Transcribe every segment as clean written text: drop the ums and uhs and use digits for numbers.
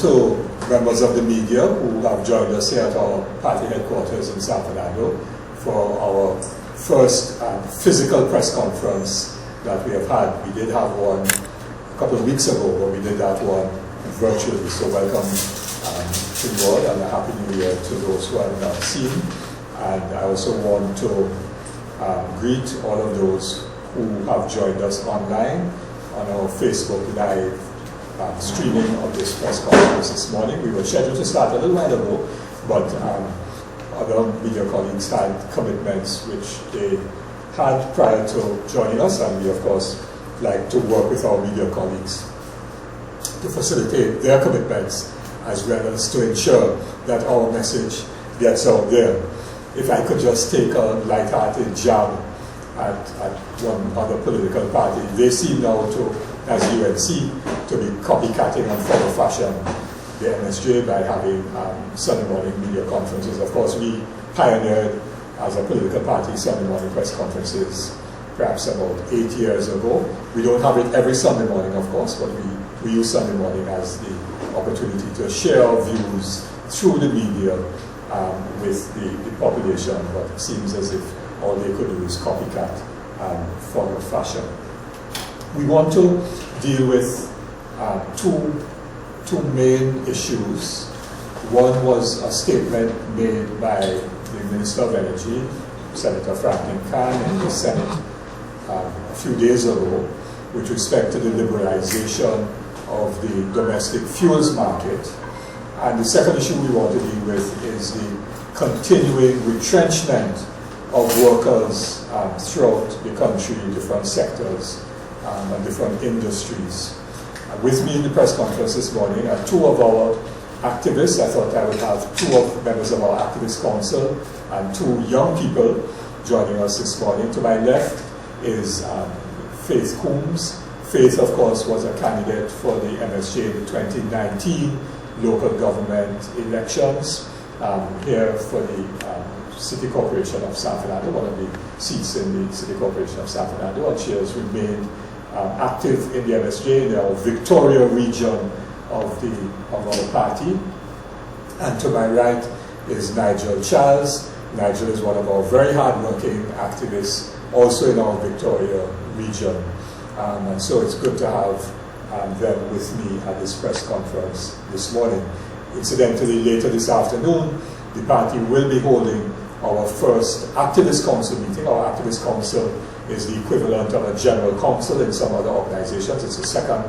To members of the media who have joined us here at our party headquarters in San Fernando for our first physical press conference that we have had. We did have one a couple of weeks ago, but we did that one virtually. So welcome to you all, and a Happy New Year to those who have not seen. And I also want to greet all of those who have joined us online on our Facebook Live streaming of this press conference this morning. We were scheduled to start a little while ago, but other media colleagues had commitments which they had prior to joining us, and we of course like to work with our media colleagues to facilitate their commitments as well as to ensure that our message gets out there. If I could just take a light-hearted jab at one other political party, they seem now to, as you can see, to be copycatting and follow fashion the MSJ by having Sunday morning media conferences. Of course, we pioneered as a political party Sunday morning press conferences perhaps about 8 years ago. We don't have it every Sunday morning, of course, but we use Sunday morning as the opportunity to share our views through the media with the population, but it seems as if all they could do is copycat and follow fashion. We want to deal with two main issues. One was a statement made by the Minister of Energy, Senator Franklin Khan, in the Senate a few days ago with respect to the liberalization of the domestic fuels market. And the second issue we want to deal with is the continuing retrenchment of workers throughout the country in different sectors and different industries. With me in the press conference this morning are two of our activists. I thought I would have two of members of our activist council and two young people joining us this morning. To my left is Faith Coombs. Faith, of course, was a candidate for the MSJ in the 2019 local government elections here for the City Corporation of San Fernando, one of the seats in the City Corporation of San Fernando, and she has remained active in the MSJ, in the Victoria region of our party. And to my right is Nigel Charles. Nigel is one of our very hard-working activists, also in our Victoria region. And so it's good to have them with me at this press conference this morning. Incidentally, later this afternoon, the party will be holding our first activist council meeting. Our activist council is the equivalent of a general council in some other organizations. It's the second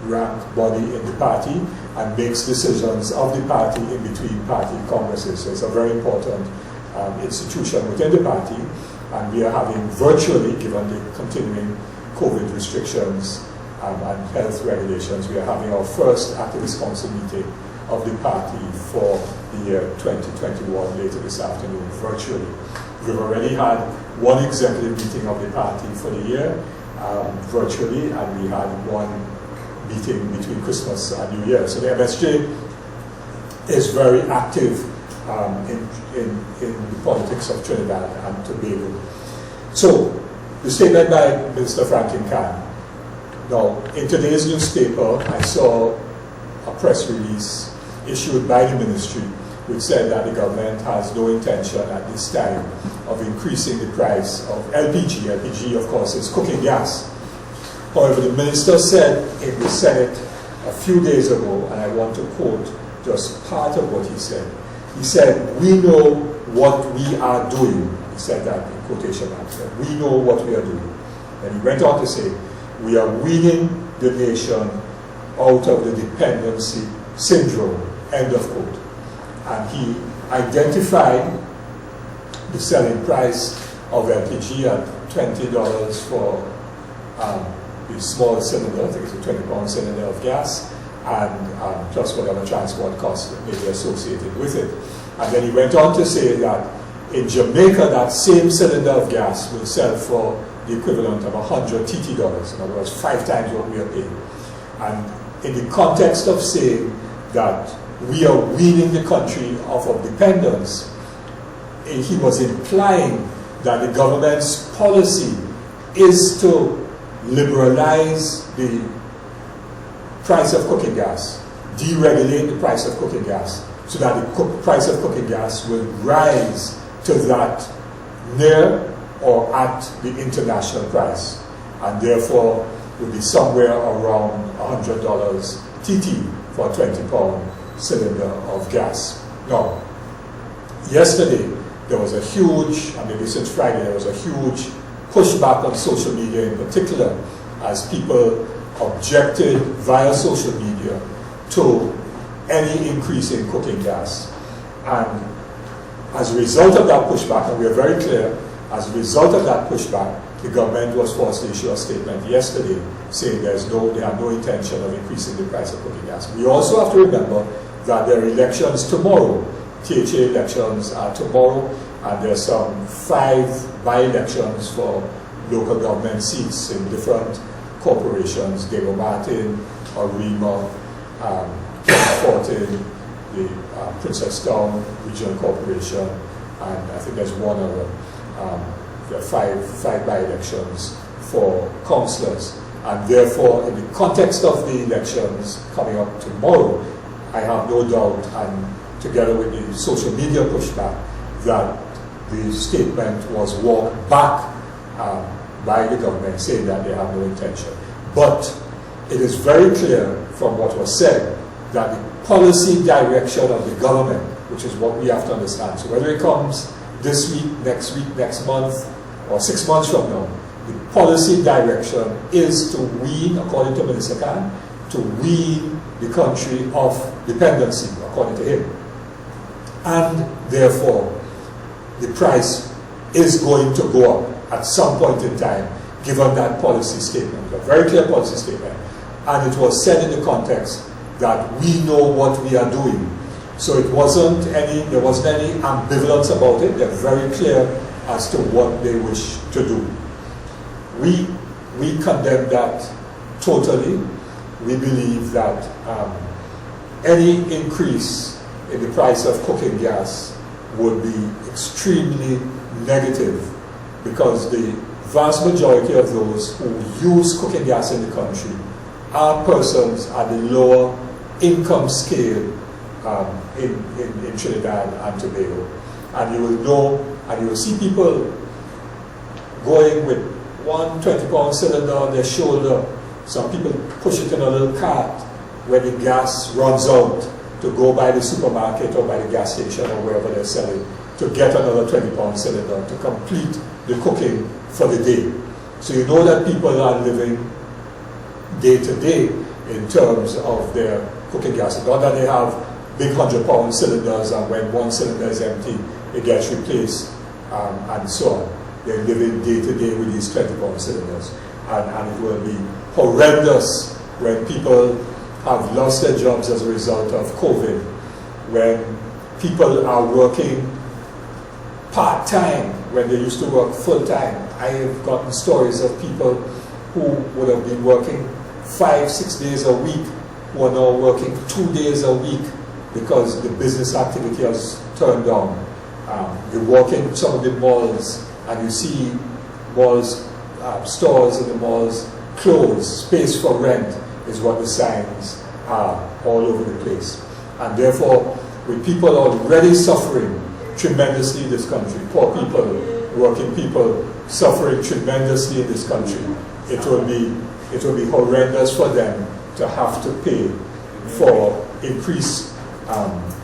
ranked body in the party and makes decisions of the party in between party congresses. So it's a very important institution within the party, and we are having virtually, given the continuing COVID restrictions and health regulations, we are having our first activist council meeting of the party for the year 2021 later this afternoon, virtually. We've already had one executive meeting of the party for the year, virtually, and we had one meeting between Christmas and New Year. So the MSJ is very active in the politics of Trinidad and Tobago. So, the statement by Minister Franklin Khan. Now, in today's newspaper, I saw a press release issued by the ministry which said that the government has no intention at this time of increasing the price of LPG. LPG, of course, is cooking gas. However, the minister said in the Senate a few days ago, and I want to quote just part of what he said. He said, "We know what we are doing." He said that in quotation marks. "We know what we are doing." And he went on to say, "We are weaning the nation out of the dependency syndrome," end of quote. And he identified the selling price of LPG at $20 for the small cylinder, I think it's a 20-pound cylinder of gas, and plus whatever transport costs that may be associated with it. And then he went on to say that in Jamaica, that same cylinder of gas will sell for the equivalent of $100 TT, in other words, 5 times what we are paying. And in the context of saying that we are weaning the country off of dependence, he was implying that the government's policy is to liberalize the price of cooking gas deregulate the price of cooking gas so that the price of cooking gas will rise to that near or at the international price, and therefore will be somewhere around $100 TT for a 20-pound cylinder of gas. Now, yesterday there was a huge, and maybe since Friday, there was a huge pushback on social media in particular, as people objected via social media to any increase in cooking gas. And as a result of that pushback, and we are very clear, as a result of that pushback, the government was forced to issue a statement yesterday saying they have no intention of increasing the price of cooking gas. We also have to remember that there are elections tomorrow. THA elections are tomorrow, and there's some 5 by-elections for local government seats in different corporations: Diego Martin, Arima, Fortin, the Princestown Regional Corporation, and I think there's one other. There are 5 by-elections for councillors, and therefore, in the context of the elections coming up tomorrow, I have no doubt, and together with the social media pushback, that the statement was walked back by the government, saying that they have no intention. But it is very clear from what was said that the policy direction of the government, which is what we have to understand, so whether it comes this week, next month, or 6 months from now, the policy direction is to wean, according to Minister Khan, to wean the country of dependency, according to him. And therefore, the price is going to go up at some point in time, given that policy statement, a very clear policy statement. And it was said in the context that we know what we are doing. So there wasn't any ambivalence about it. They're very clear as to what they wish to do. We condemn that totally. We believe that any increase in the price of cooking gas would be extremely negative, because the vast majority of those who use cooking gas in the country are persons at the lower income scale in Trinidad and Tobago. And you will know, and you will see people going with one 20-pound cylinder on their shoulder. Some people push it in a little cart when the gas runs out, to go by the supermarket or by the gas station or wherever they're selling, to get another 20-pound cylinder to complete the cooking for the day. So you know that people are living day to day in terms of their cooking gas. Not that they have big 100-pound cylinders, and when one cylinder is empty, it gets replaced, and so on. They're living day to day with these 20-pound cylinders. And it will be horrendous when people have lost their jobs as a result of COVID, when people are working part-time when they used to work full-time. I have gotten stories of people who would have been working 5-6 days a week, who are now working 2 days a week because the business activity has turned down. You walk in some of the malls and you see malls, stores in the malls closed, space for rent is what the signs are all over the place. And therefore, with people already suffering tremendously in this country, poor people, working people suffering tremendously in this country, it will be horrendous for them to have to pay for increased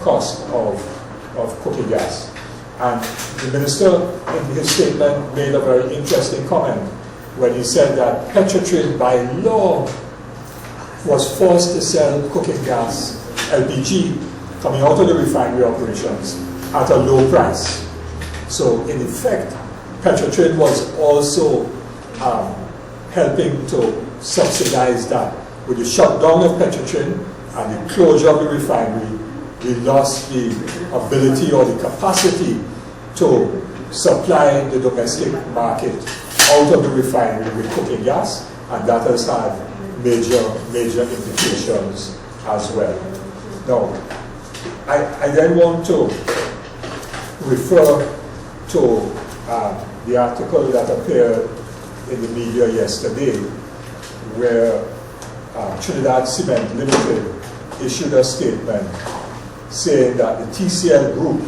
cost of cooking gas. And the minister, in his statement, made a very interesting comment when he said that Petrotrin, by law, was forced to sell cooking gas, LPG, coming out of the refinery operations at a low price. So, in effect, Petrotrin was also helping to subsidize that. With the shutdown of Petrotrin and the closure of the refinery, we lost the ability or the capacity to supply the domestic market out of the refinery with cooking gas, and that has had major implications as well. Now, I then want to refer to the article that appeared in the media yesterday, where Trinidad Cement Limited issued a statement saying that the TCL group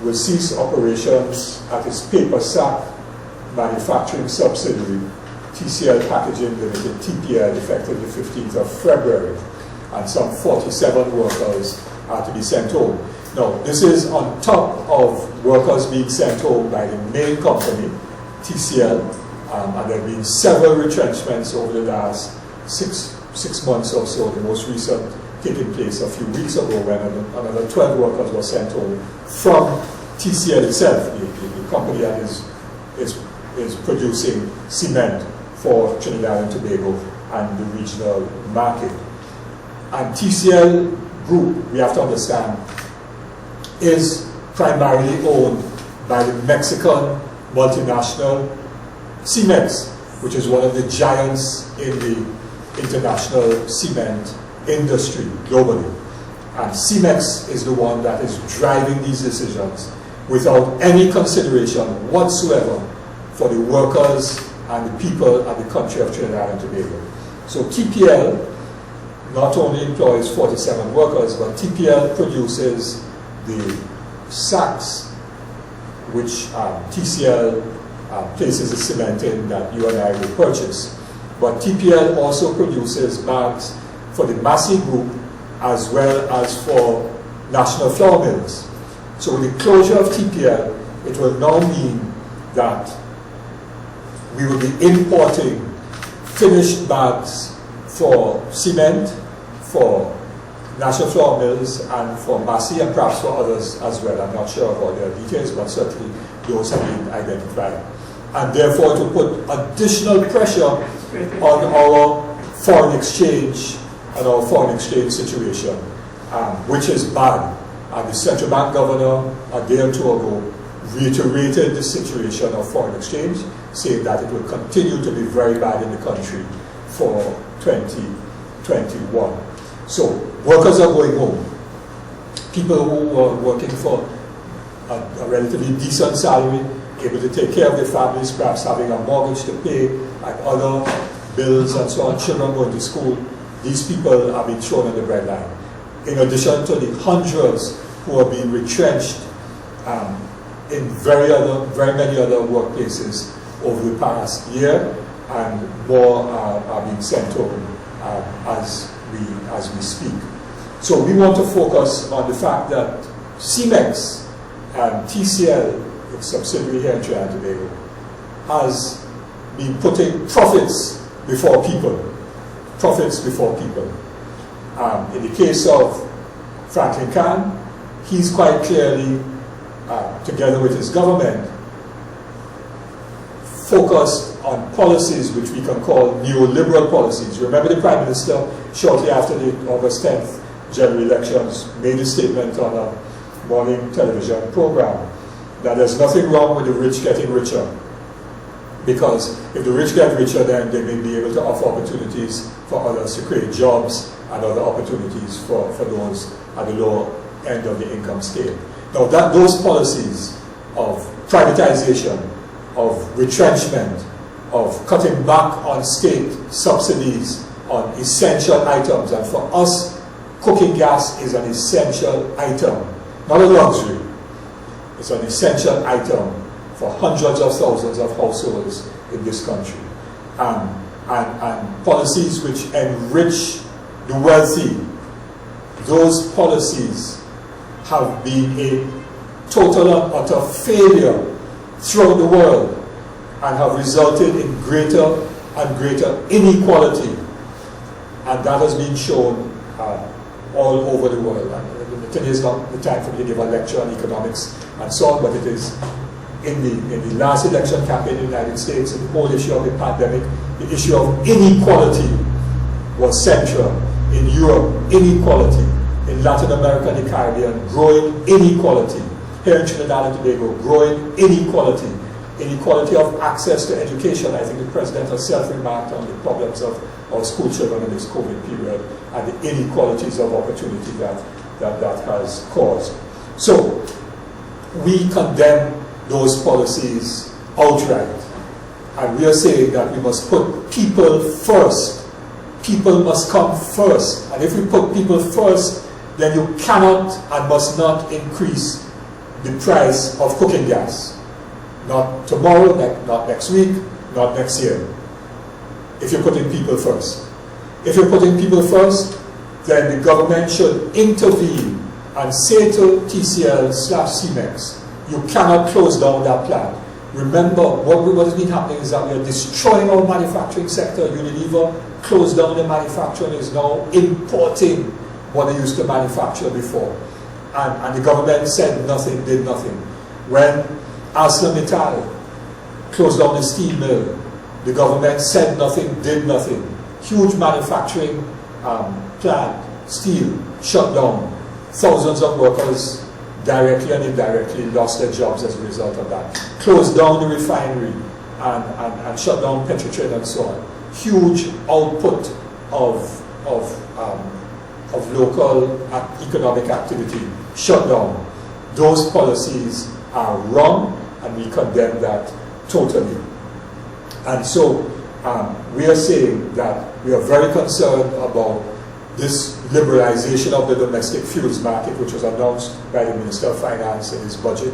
will cease operations at its paper sack manufacturing subsidiary, TCL Packaging Limited, TPL, effective the 15th of February, and some 47 workers are to be sent home. Now, this is on top of workers being sent home by the main company, TCL, and there have been several retrenchments over the last six months or so, the most recent taking place a few weeks ago when another 12 workers were sent home from TCL itself, the company that is producing cement for Trinidad and Tobago and the regional market. And TCL Group, we have to understand, is primarily owned by the Mexican multinational Cemex, which is one of the giants in the international cement industry globally. And Cemex is the one that is driving these decisions without any consideration whatsoever for the workers and the people and the country of Trinidad and Tobago. So TPL not only employs 47 workers, but TPL produces the sacks which TCL places the cement in that you and I will purchase. But TPL also produces bags for the Massey Group as well as for National Flour Mills. So with the closure of TPL, it will now mean that we will be importing finished bags for cement, for National Flour Mills, and for Massey, and perhaps for others as well. I'm not sure about their details, but certainly those have been identified. And therefore, to put additional pressure on our foreign exchange and our foreign exchange situation, which is bad. And the central bank governor, a day or two ago, reiterated the situation of foreign exchange, saying that it will continue to be very bad in the country for 2021. So workers are going home. People who were working for a relatively decent salary, able to take care of their families, perhaps having a mortgage to pay, and other bills and so on, children going to school, these people are being thrown on the breadline. In addition to the hundreds who are being retrenched in very many other workplaces over the past year, and more are being sent home as we speak. So we want to focus on the fact that Cemex and TCL, its subsidiary here in Trinidad and Tobago, has been putting profits before people. Profits before people. In the case of Franklin Kahn, he's quite clearly, together with his government, focused on policies which we can call neoliberal policies. You remember the Prime Minister, shortly after the August 10th general elections, made a statement on a morning television program that there's nothing wrong with the rich getting richer, because if the rich get richer, then they may be able to offer opportunities for others to create jobs and other opportunities for those at the lower end of the income scale. Now, those policies of privatization, of retrenchment, of cutting back on state subsidies on essential items, and for us, cooking gas is an essential item, not a luxury. It's an essential item for hundreds of thousands of households in this country. And policies which enrich the wealthy, those policies have been a total and utter failure throughout the world and have resulted in greater and greater inequality. And that has been shown all over the world. And today is not the time for me to give a lecture on economics and so on, but it is in the last election campaign in the United States, the whole issue of the pandemic, the issue of inequality was central. In Europe, inequality. In Latin America and the Caribbean, growing inequality. Here in Trinidad and Tobago, growing inequality. Inequality of access to education. I think the President herself remarked on the problems of our school children in this COVID period and the inequalities of opportunity that has caused. So, we condemn those policies outright. And we are saying that we must put people first. people must come first. And if we put people first, then you cannot and must not increase the price of cooking gas. Not tomorrow, not next week, not next year. If you're putting people first. If you're putting people first, then the government should intervene and say to TCL/CMEX, you cannot close down that plant. Remember, what has been happening is that we are destroying our manufacturing sector. Unilever closed down the manufacturing, is now importing what they used to manufacture before. And the government said nothing, did nothing. When ArcelorMittal closed down the steel mill, the government said nothing, did nothing. Huge manufacturing plant, steel, shut down. Thousands of workers directly and indirectly lost their jobs as a result of that. Closed down the refinery and shut down Petrotrain and so on. Huge output of local economic activity shut down. Those policies are wrong, and we condemn that totally. And so we are saying that we are very concerned about this liberalization of the domestic fuels market, which was announced by the Minister of Finance in his budget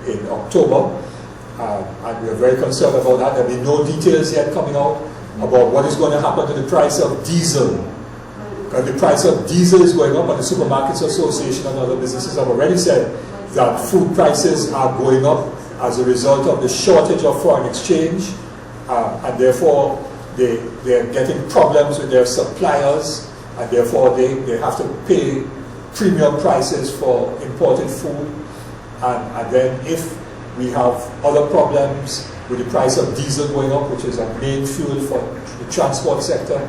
in October. And we are very concerned about that. There will be no details yet coming out about what is going to happen to the price of diesel. Because the price of diesel is going up, and the Supermarkets Association and other businesses have already said that food prices are going up as a result of the shortage of foreign exchange, and therefore they are getting problems with their suppliers, and therefore they have to pay premium prices for imported food. And then if we have other problems with the price of diesel going up, which is a main fuel for the transport sector,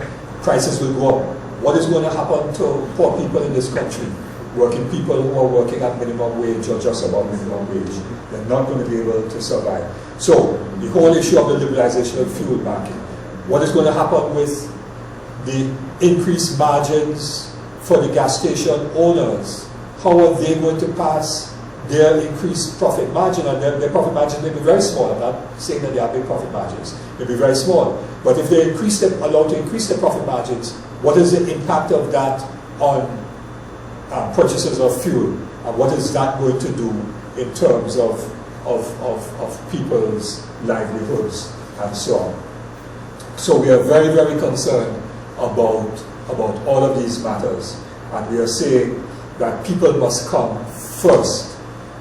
prices will go up. What is going to happen to poor people in this country? Working people who are working at minimum wage or just above minimum wage. They're not going to be able to survive. So the whole issue of the liberalization of the fuel market. What is going to happen with the increased margins for the gas station owners? How are they going to pass their increased profit margin? And their profit margin may be very small. I'm not saying that they have big profit margins. They may be very small. But if they allowed to increase their profit margins, what is the impact of that on purchases of fuel? And what is that going to do in terms of people's livelihoods and so on? So we are very, very concerned about all of these matters. And we are saying that people must come first,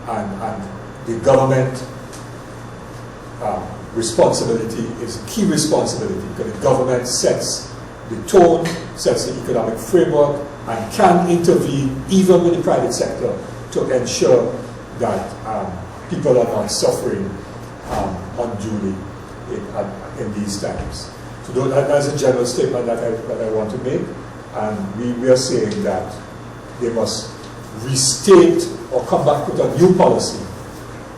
and the government responsibility is key responsibility, because the government sets the tone, sets the economic framework, and can intervene even with the private sector to ensure that people are not suffering unduly in these times. So that's a general statement that I want to make, and we are saying that they must restate or come back with a new policy.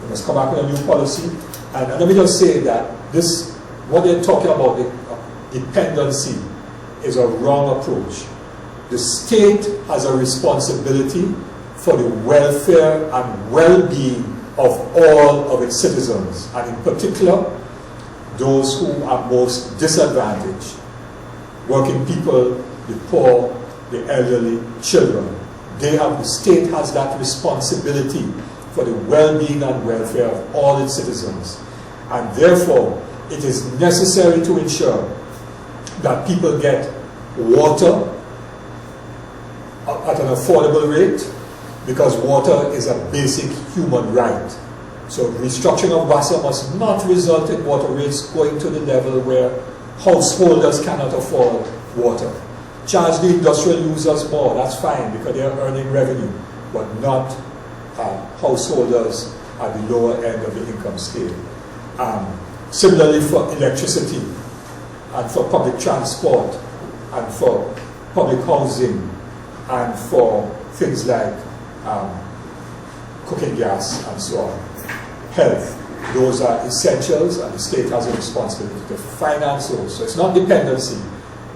They must come back with a new policy. And let me just say that what they're talking about, the dependency, is a wrong approach. The state has a responsibility for the welfare and well-being of all of its citizens, and in particular, those who are most disadvantaged: working people, the poor, the elderly, children. The state has that responsibility for the well-being and welfare of all its citizens. And therefore, it is necessary to ensure that people get water at an affordable rate, because water is a basic human right. So restructuring of WASA must not result in water rates going to the level where householders cannot afford water. Charge the industrial users more, that's fine, because they are earning revenue, but not householders at the lower end of the income scale. Similarly for electricity, and for public transport, and for public housing, and for things like cooking gas and so on. Health, those are essentials, and the state has a responsibility to finance those. So it's not dependency,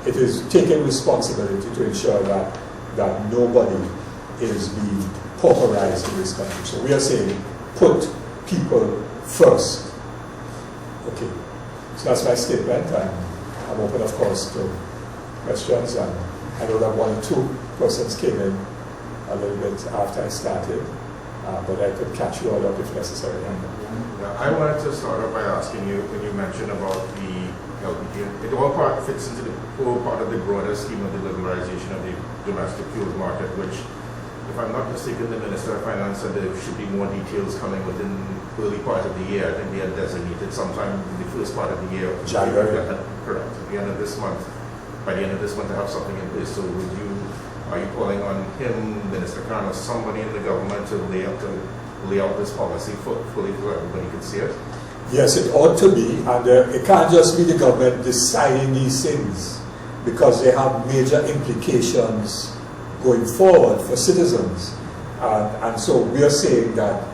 it is taking responsibility to ensure that nobody is being pauperized in this country. So we are saying, put people first. Okay, so that's my statement, and I'm open, of course, to questions, and I know that 1 or 2 persons came in a little bit after I started, but I could catch you all up if necessary. Yeah, I wanted to start off by asking you, when you mentioned about the LPG, it all fits into the whole part of the broader scheme of the liberalization of the domestic fuels market, which, if I'm not mistaken, the Minister of Finance said there should be more details coming within the early part of the year. I think they had designated sometime in the first part of the year. January. Correct. At the end of this month. By the end of this month, to have something in place. So are you calling on him, Minister Khan, or somebody in the government to lay out this policy fully so everybody can see it? Yes, it ought to be, and it can't just be the government deciding these things, because they have major implications going forward for citizens. And so we are saying that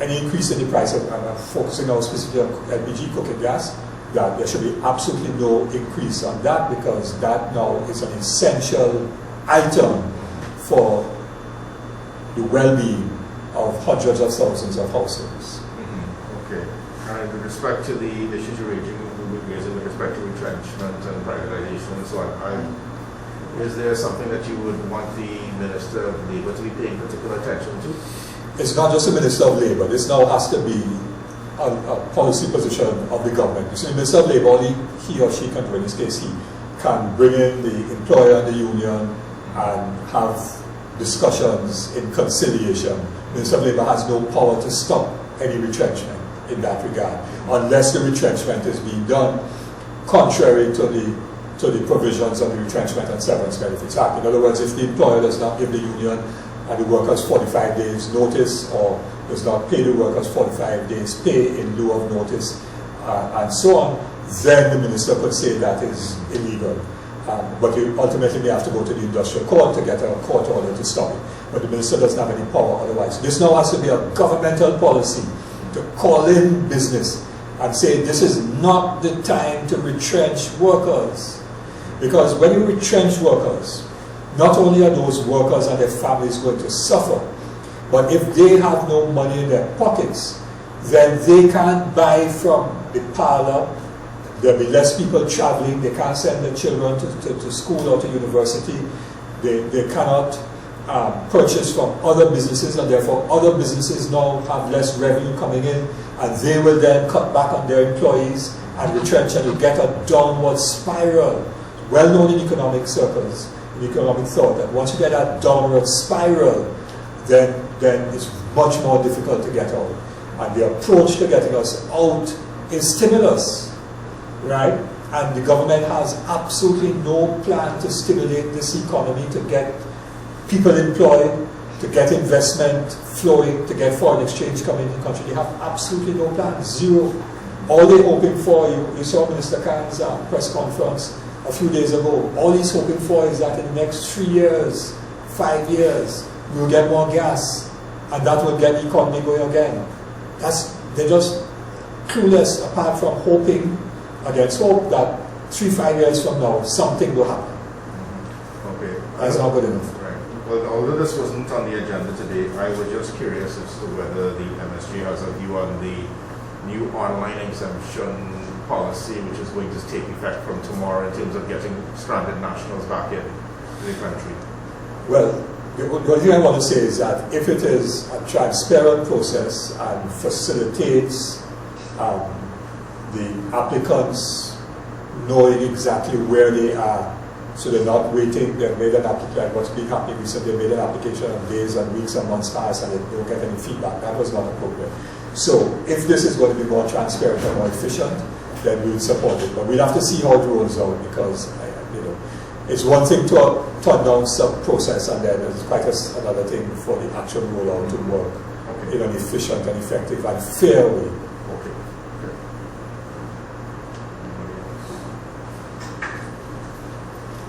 any increase in the price of, focusing now specifically on LPG cooking gas, that there should be absolutely no increase on that, because that now is an essential item for the well-being of hundreds of thousands of households. Okay. And with respect to the issues you're raising with respect to retrenchment and privatization and so on, is there something that you would want the Minister of Labour to be paying particular attention to? It's not just the Minister of Labour. This now has to be a policy position of the government. You see, the Minister of Labour, only he or she can do, in this case he can bring in the employer and the union and have discussions in conciliation. The Minister of Labour has no power to stop any retrenchment in that regard, unless the retrenchment is being done contrary to the provisions of the Retrenchment and Severance Benefits Act. In other words, if the employer does not give the union and the workers 45 days notice, or does not pay the workers 45 days pay in lieu of notice, and so on, then the minister could say that is illegal. But you ultimately may have to go to the industrial court to get a court order to stop it. But the minister doesn't have any power otherwise. This now has to be a governmental policy to call in business and say this is not the time to retrench workers. Because when you retrench workers, not only are those workers and their families going to suffer, but if they have no money in their pockets, then they can't buy from the parlor. There'll be less people traveling. They can't send their children to school or to university. They cannot purchase from other businesses, and therefore other businesses now have less revenue coming in, and they will then cut back on their employees and retrench, and you get a downward spiral. Well known in economic circles, in economic thought, that once you get that downward spiral, then it's much more difficult to get out. And the approach to getting us out is stimulus, right? And the government has absolutely no plan to stimulate this economy, to get people employed, to get investment flowing, to get foreign exchange coming in the country. They have absolutely no plan, zero. All they're hoping for, you saw Minister Khan's press conference a few days ago, all he's hoping for is that in the next 3 years, 5 years, we will get more gas, and that will get the economy going again. They're just clueless, apart from hoping against hope that 3-5 years from now, something will happen. Okay. That's not good enough. Right. Well, although this wasn't on the agenda today, I was just curious as to whether the MSJ has a view on the new online exemption policy, which is going to take effect from tomorrow in terms of getting stranded nationals back in the country. Well, the only thing I want to say is that if it is a transparent process and facilitates the applicants knowing exactly where they are, so they're not waiting, they've made an application, like what's been happening recently, they made an application and days and weeks and months pass and they don't get any feedback. That was not appropriate. So if this is going to be more transparent and more efficient, then we will support it. But we'll have to see how it rolls out, because it's one thing to announce a process, and then it's quite another thing for the actual rollout to work in an efficient and effective and fair way. Okay.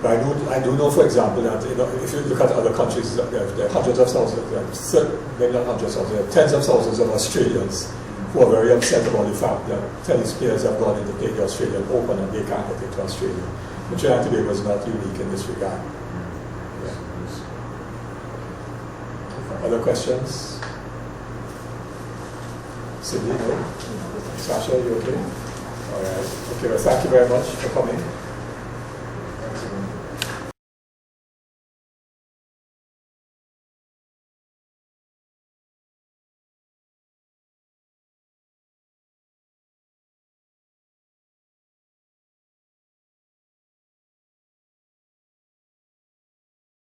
But I do know, for example, that if you look at other countries, there are hundreds of thousands, maybe not hundreds of thousands, there are tens of thousands of Australians who are very upset about the fact that tennis players have gone in to play the Australian Open and they can't get into Australia. But Trinidad today was not unique in this regard. Yeah. Other questions? Cindy, no? Sasha, you okay? All right. Okay, well, thank you very much for coming.